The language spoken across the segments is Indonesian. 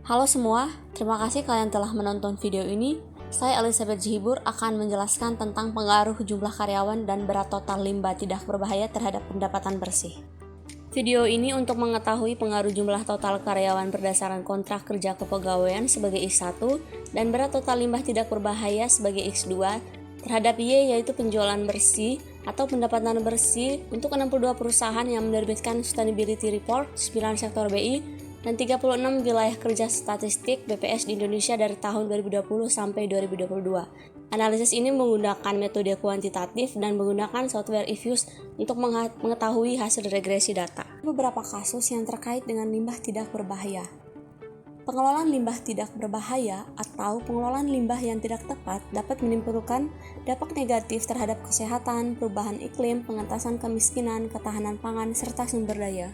Halo semua, terima kasih kalian telah menonton video ini. Saya Elizabeth Jihibur akan menjelaskan tentang pengaruh jumlah karyawan dan berat total limbah tidak berbahaya terhadap pendapatan bersih. Video ini untuk mengetahui pengaruh jumlah total karyawan berdasarkan kontrak kerja kepegawaian sebagai X1 dan berat total limbah tidak berbahaya sebagai X2 terhadap Y, yaitu penjualan bersih atau pendapatan bersih untuk 62 perusahaan yang menerbitkan Sustainability Report 9 sektor BI dan 36 wilayah kerja statistik BPS di Indonesia dari tahun 2020 sampai 2022. Analisis ini menggunakan metode kuantitatif dan menggunakan software eFuse untuk mengetahui hasil regresi data. Beberapa kasus yang terkait dengan limbah tidak berbahaya. Pengelolaan limbah tidak berbahaya atau pengelolaan limbah yang tidak tepat dapat menimbulkan dampak negatif terhadap kesehatan, perubahan iklim, pengentasan kemiskinan, ketahanan pangan, serta sumber daya.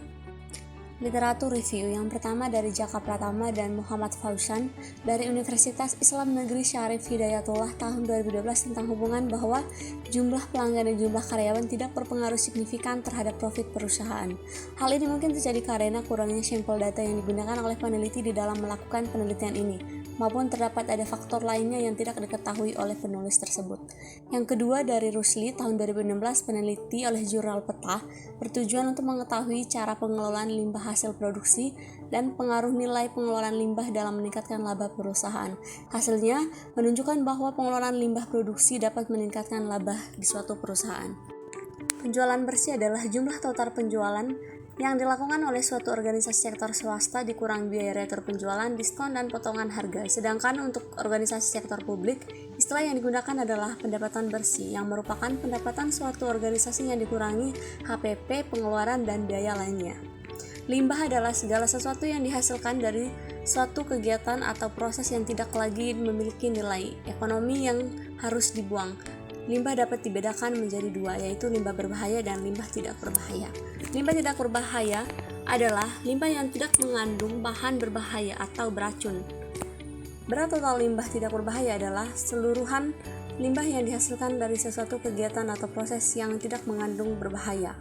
Literatur review yang pertama dari Jaka Pratama dan Muhammad Fauzan dari Universitas Islam Negeri Syarif Hidayatullah tahun 2012 tentang hubungan bahwa jumlah pelanggan dan jumlah karyawan tidak berpengaruh signifikan terhadap profit perusahaan. Hal ini mungkin terjadi karena kurangnya sampel data yang digunakan oleh peneliti di dalam melakukan penelitian ini, maupun terdapat ada faktor lainnya yang tidak diketahui oleh penulis tersebut. Yang kedua dari Rusli tahun 2016 peneliti oleh jurnal Peta bertujuan untuk mengetahui cara pengelolaan limbah hasil produksi dan pengaruh nilai pengelolaan limbah dalam meningkatkan laba perusahaan. Hasilnya menunjukkan bahwa pengelolaan limbah produksi dapat meningkatkan laba di suatu perusahaan. Penjualan bersih adalah jumlah total penjualan yang dilakukan oleh suatu organisasi sektor swasta dikurang biaya retur penjualan, diskon, dan potongan harga. Sedangkan untuk organisasi sektor publik, istilah yang digunakan adalah pendapatan bersih, yang merupakan pendapatan suatu organisasi yang dikurangi HPP, pengeluaran, dan biaya lainnya. Limbah adalah segala sesuatu yang dihasilkan dari suatu kegiatan atau proses yang tidak lagi memiliki nilai ekonomi yang harus dibuang. Limbah dapat dibedakan menjadi dua, yaitu limbah berbahaya dan limbah tidak berbahaya. Limbah tidak berbahaya adalah limbah yang tidak mengandung bahan berbahaya atau beracun. Berat total limbah tidak berbahaya adalah seluruhan limbah yang dihasilkan dari sesuatu kegiatan atau proses yang tidak mengandung berbahaya.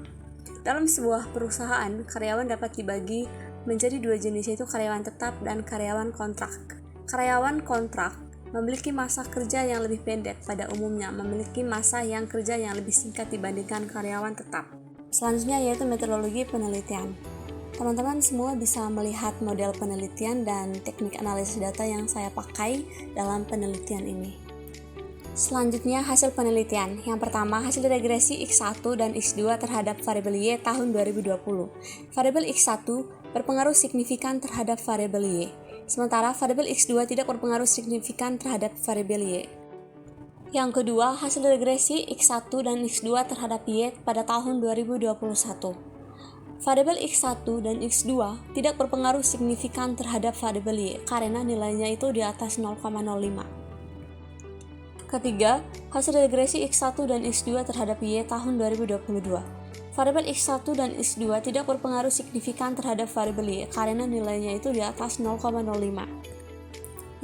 Dalam sebuah perusahaan, karyawan dapat dibagi menjadi dua jenis, yaitu karyawan tetap dan karyawan kontrak. Karyawan kontrak memiliki masa kerja yang lebih pendek, pada umumnya memiliki masa yang kerja yang lebih singkat dibandingkan karyawan tetap. Selanjutnya yaitu metodologi penelitian. Teman-teman semua bisa melihat model penelitian dan teknik analisis data yang saya pakai dalam penelitian ini. Selanjutnya hasil penelitian. Yang pertama, hasil regresi X1 dan X2 terhadap variabel Y tahun 2020. Variabel X1 berpengaruh signifikan terhadap variabel Y, sementara variabel X2 tidak berpengaruh signifikan terhadap variabel Y. Yang kedua, hasil regresi X1 dan X2 terhadap Y pada tahun 2021. Variabel X1 dan X2 tidak berpengaruh signifikan terhadap variabel Y karena nilainya itu di atas 0,05. Ketiga, hasil regresi X1 dan X2 terhadap Y tahun 2022. Variabel X1 dan X2 tidak berpengaruh signifikan terhadap variabel Y karena nilainya itu di atas 0,05.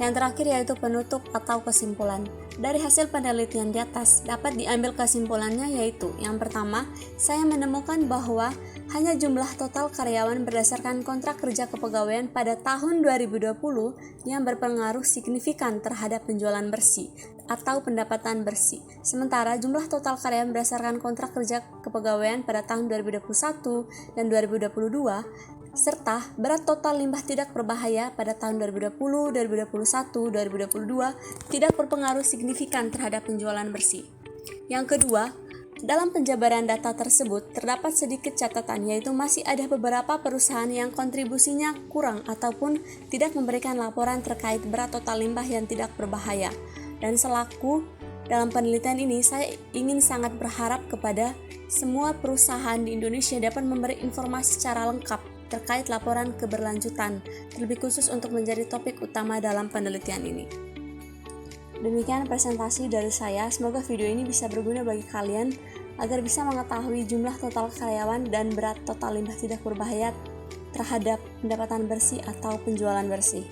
Yang terakhir yaitu penutup atau kesimpulan. Dari hasil penelitian di atas dapat diambil kesimpulannya, yaitu yang pertama, saya menemukan bahwa hanya jumlah total karyawan berdasarkan kontrak kerja kepegawaian pada tahun 2020 yang berpengaruh signifikan terhadap penjualan bersih atau pendapatan bersih. Sementara jumlah total karyawan berdasarkan kontrak kerja kepegawaian pada tahun 2021 dan 2022 serta berat total limbah tidak berbahaya pada tahun 2020, 2021, 2022 tidak berpengaruh signifikan terhadap penjualan bersih. Yang kedua, dalam penjabaran data tersebut terdapat sedikit catatan, yaitu masih ada beberapa perusahaan yang kontribusinya kurang ataupun tidak memberikan laporan terkait berat total limbah yang tidak berbahaya. Dan selaku dalam penelitian ini, saya ingin sangat berharap kepada semua perusahaan di Indonesia dapat memberi informasi secara lengkap terkait laporan keberlanjutan, terlebih khusus untuk menjadi topik utama dalam penelitian ini. Demikian presentasi dari saya, semoga video ini bisa berguna bagi kalian agar bisa mengetahui jumlah total karyawan dan berat total limbah tidak berbahaya terhadap pendapatan bersih atau penjualan bersih.